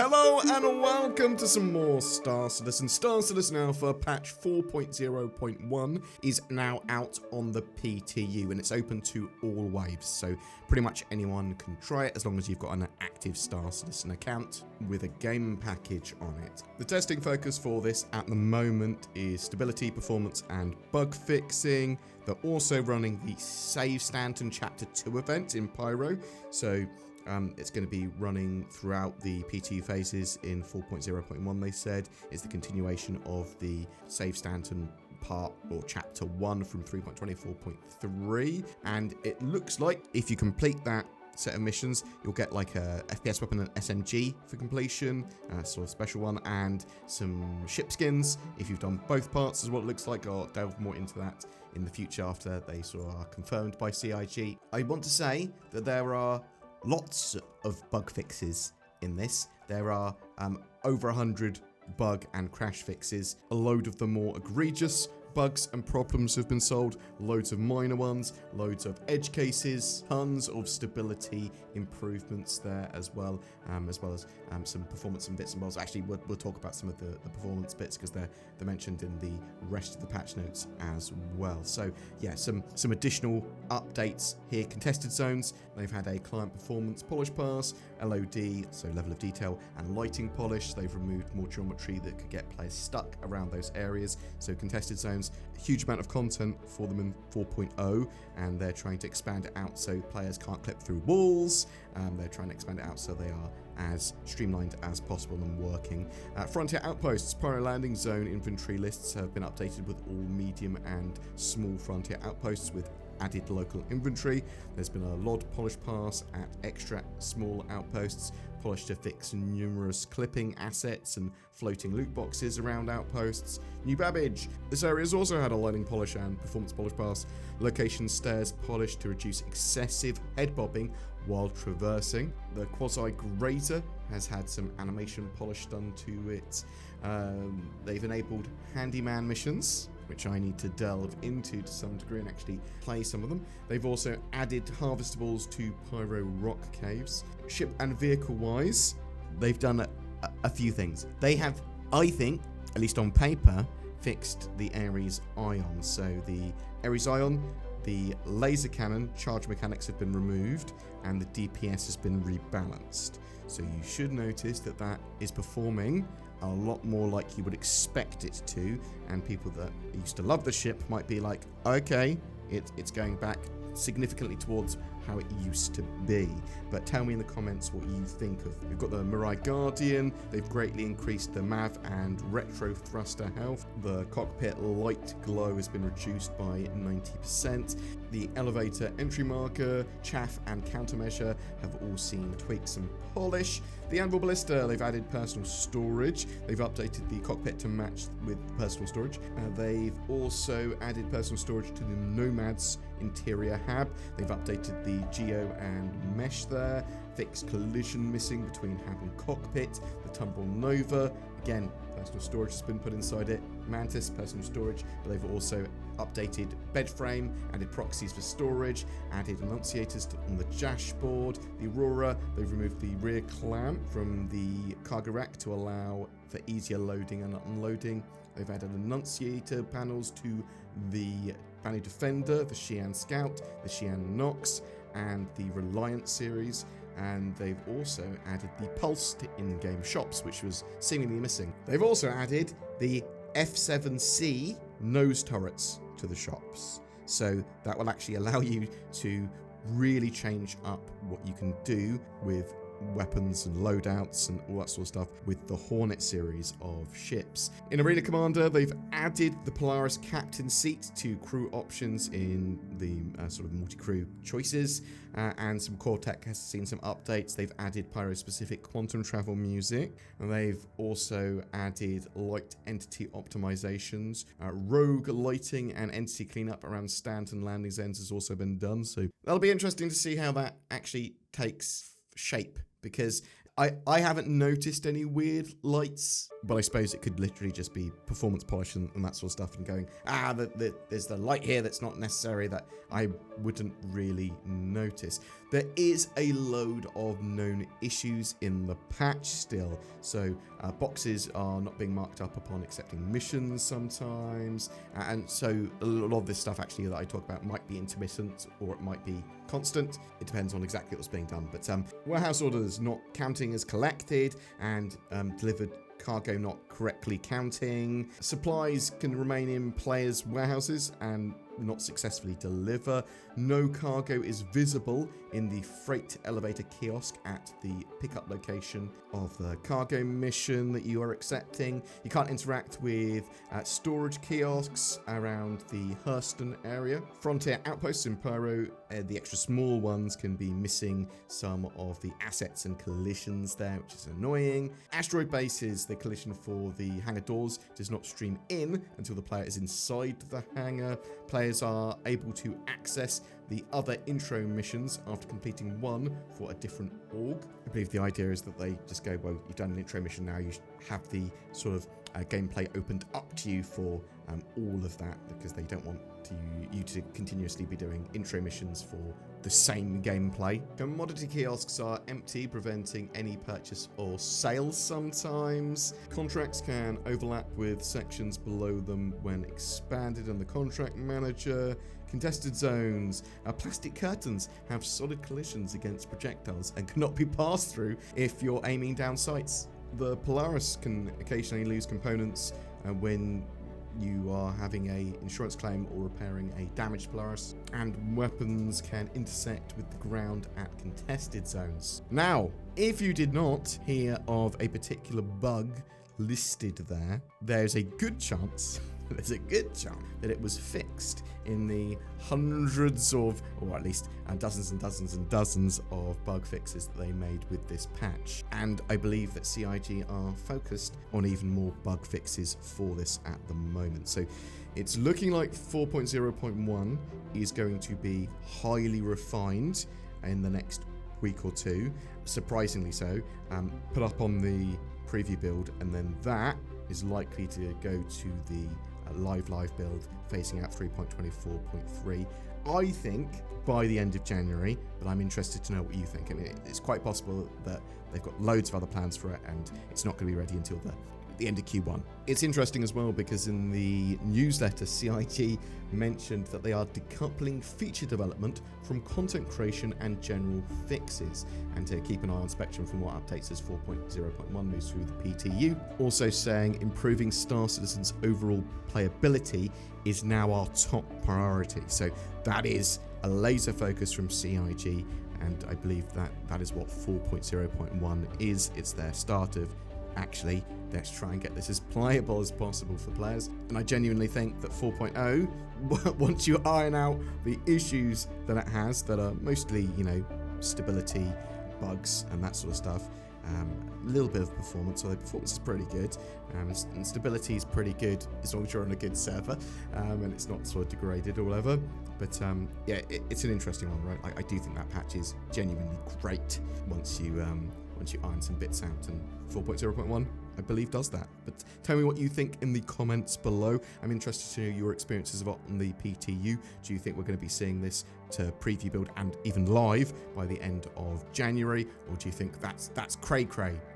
Hello and welcome to some more Star Citizen. Star Citizen Alpha patch 4.0.1 is now out on the PTU and it's open to all waves, so pretty much anyone can try it as long as you've got an active Star Citizen account with a game package on it. The testing focus for this at the moment is stability, performance and bug fixing. They're also running the Save Stanton Chapter 2 event in Pyro, so it's going to be running throughout the PTU phases in 4.0.1, they said. It's the continuation of the Save Stanton part or chapter 1 from 3.24.3, and it looks like if you complete that set of missions, you'll get like a FPS weapon and SMG for completion, sort of special one, and some ship skins if you've done both parts, is what it looks like. I'll delve more into that in the future after they sort of are confirmed by CIG. I want to say that there are lots of bug fixes in this. There are over 100 bug and crash fixes. A load of the more egregious bugs and problems have been solved, loads of minor ones, loads of edge cases, tons of stability improvements there as well as some performance and bits and bobs. Actually, we'll talk about some of the performance bits because they're mentioned in the rest of the patch notes as well. So yeah, some additional updates here. Contested zones, they've had a client performance polish pass, LOD, so level of detail, and lighting polish. They've removed more geometry that could get players stuck around those areas. So contested zones, a huge amount of content for them in 4.0, and they're trying to expand it out so players can't clip through walls. They're trying to expand it out so they are as streamlined as possible and working. Frontier outposts, Pyro landing zone inventory lists have been updated with all medium and small frontier outposts with added local inventory. There's been a LOD polish pass at extra small outposts, polish to fix numerous clipping assets and floating loot boxes around outposts. New Babbage. This area has also had a lighting polish and performance polish pass. Location stairs polish to reduce excessive head bobbing while traversing. The quasi grater has had some animation polish done to it. They've enabled handyman missions, which I need to delve into to some degree and actually play some of them. They've also added harvestables to Pyro rock caves. Ship and vehicle wise, they've done a few things. They have, I think, at least on paper, fixed the Ares Ion. So the Ares Ion, the laser cannon charge mechanics have been removed and the DPS has been rebalanced. So you should notice that that is performing a lot more like you would expect it to, and people that used to love the ship might be like, okay, it's going back significantly towards how it used to be. But tell me in the comments what you think of. We've got the Mirai Guardian. They've greatly increased the MAV and retro thruster health. The cockpit light glow has been reduced by 90%. The elevator entry marker, chaff and countermeasure have all seen tweaks and polish. The Anvil Ballista, they've added personal storage. They've updated the cockpit to match with personal storage. They've also added personal storage to the Nomad's interior hab. They've updated the geo and mesh there, fixed collision missing between hab and cockpit. The Tumbrel Nova, again, personal storage has been put inside it. Mantis, personal storage, but they've also updated bed frame, added proxies for storage, added annunciators on the dashboard. The Aurora, they've removed the rear clamp from the cargo rack to allow for easier loading and unloading. They've added annunciator panels to the Banu Defender, the Xi'an Scout, the Xi'an Nox, and the Reliant series. And they've also added the pulsed in-game shops, which was seemingly missing. They've also added the F7C nose turrets to the shops. So that will actually allow you to really change up what you can do with weapons and loadouts and all that sort of stuff with the Hornet series of ships. In Arena Commander, they've added the Polaris captain seat to crew options in the sort of multi-crew choices, and some core tech has seen some updates. They've added Pyro-specific quantum travel music, and they've also added light entity optimizations. Rogue lighting and entity cleanup around Stanton landing zones has also been done, so that'll be interesting to see how that actually takes shape, because I haven't noticed any weird lights, but I suppose it could literally just be performance polish and that sort of stuff, and going, there's the light here that's not necessary, that I wouldn't really notice. There is a load of known issues in the patch still. So boxes are not being marked up upon accepting missions sometimes. And so a lot of this stuff actually that I talk about might be intermittent or it might be constant. It depends on exactly what's being done. But warehouse orders not counting as collected and delivered cargo not correctly counting. Supplies can remain in players' warehouses and not successfully deliver. No cargo is visible in the freight elevator kiosk at the pickup location of the cargo mission that you are accepting. You can't interact with storage kiosks around the Hurston area. Frontier outposts in Pyro, the extra small ones, can be missing some of the assets and collisions there, which is annoying. Asteroid bases, the collision for the hangar doors does not stream in until the player is inside the hangar. Players are able to access the other intro missions after completing one for a different org. I believe the idea is that they just go, well, you've done an intro mission now, you have the sort of gameplay opened up to you for all of that, because they don't want you to continuously be doing intro missions for the same gameplay. Commodity kiosks are empty, preventing any purchase or sales sometimes. Contracts can overlap with sections below them when expanded on the contract manager. Contested zones. Plastic curtains have solid collisions against projectiles and cannot be passed through if you're aiming down sights. The Polaris can occasionally lose components when you are having a insurance claim or repairing a damaged Polaris, and weapons can intersect with the ground at contested zones. Now, if you did not hear of a particular bug listed there, there's a good chance that it was fixed in the hundreds of, or at least dozens and dozens and dozens of bug fixes that they made with this patch. And I believe that CIG are focused on even more bug fixes for this at the moment. So it's looking like 4.0.1 is going to be highly refined in the next week or two, surprisingly so, put up on the preview build, and then that is likely to go to the live build, phasing out 3.24.3. I think by the end of January, but I'm interested to know what you think. And it's quite possible that they've got loads of other plans for it, and it's not going to be ready until the end of Q1. It's interesting as well because in the newsletter, CIG mentioned that they are decoupling feature development from content creation and general fixes, and to keep an eye on Spectrum for more updates as 4.0.1 moves through the PTU. Also saying improving Star Citizen's overall playability is now our top priority. So that is a laser focus from CIG, and I believe that is what 4.0.1 is. It's their start of, actually, let's try and get this as playable as possible for players. And I genuinely think that 4.0, once you iron out the issues that it has, that are mostly, stability, bugs, and that sort of stuff, a little bit of performance, although performance is pretty good, and stability is pretty good as long as you're on a good server, and it's not sort of degraded or whatever. But yeah, it's an interesting one, right? I do think that patch is genuinely great once you iron some bits out, and 4.0.1 I believe does that. But tell me what you think in the comments below. I'm interested to know your experiences of it on the PTU. Do you think we're going to be seeing this to preview build and even live by the end of January, or do you think that's cray?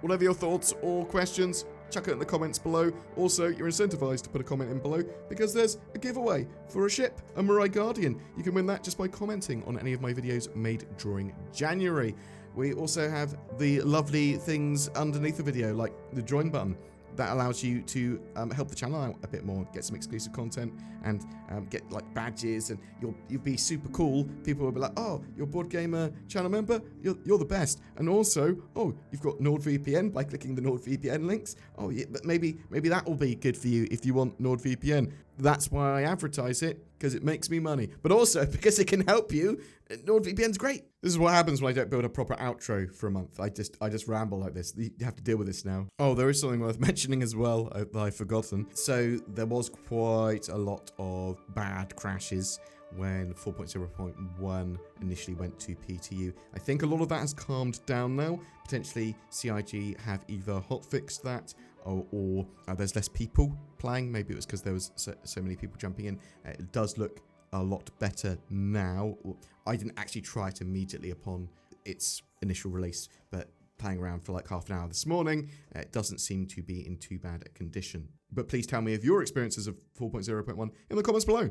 Whatever your thoughts or questions, chuck it in the comments below. Also, you're incentivized to put a comment in below because there's a giveaway for a ship, a Mirai Guardian. You can win that just by commenting on any of my videos made during January. We also have the lovely things underneath the video, like the join button. That allows you to help the channel out a bit more, get some exclusive content, and get like badges, and you'll be super cool. People will be like, oh, you're a BoredGamer channel member? You're the best. And also, oh, you've got NordVPN by clicking the NordVPN links. Oh, yeah, but maybe that will be good for you if you want NordVPN. That's why I advertise it, because it makes me money. But also because it can help you. NordVPN's great. This is what happens when I don't build a proper outro for a month. I just ramble like this. You have to deal with this now. Oh, there is something worth mentioning as well that I've forgotten. So there was quite a lot of bad crashes when 4.0.1 initially went to PTU. I think a lot of that has calmed down now. Potentially CIG have either hotfixed that, or there's less people playing. Maybe it was because there was so many people jumping in. It does look a lot better now. I didn't actually try it immediately upon its initial release, but playing around for like half an hour this morning, it doesn't seem to be in too bad a condition. But please tell me of your experiences of 4.0.1 in the comments below.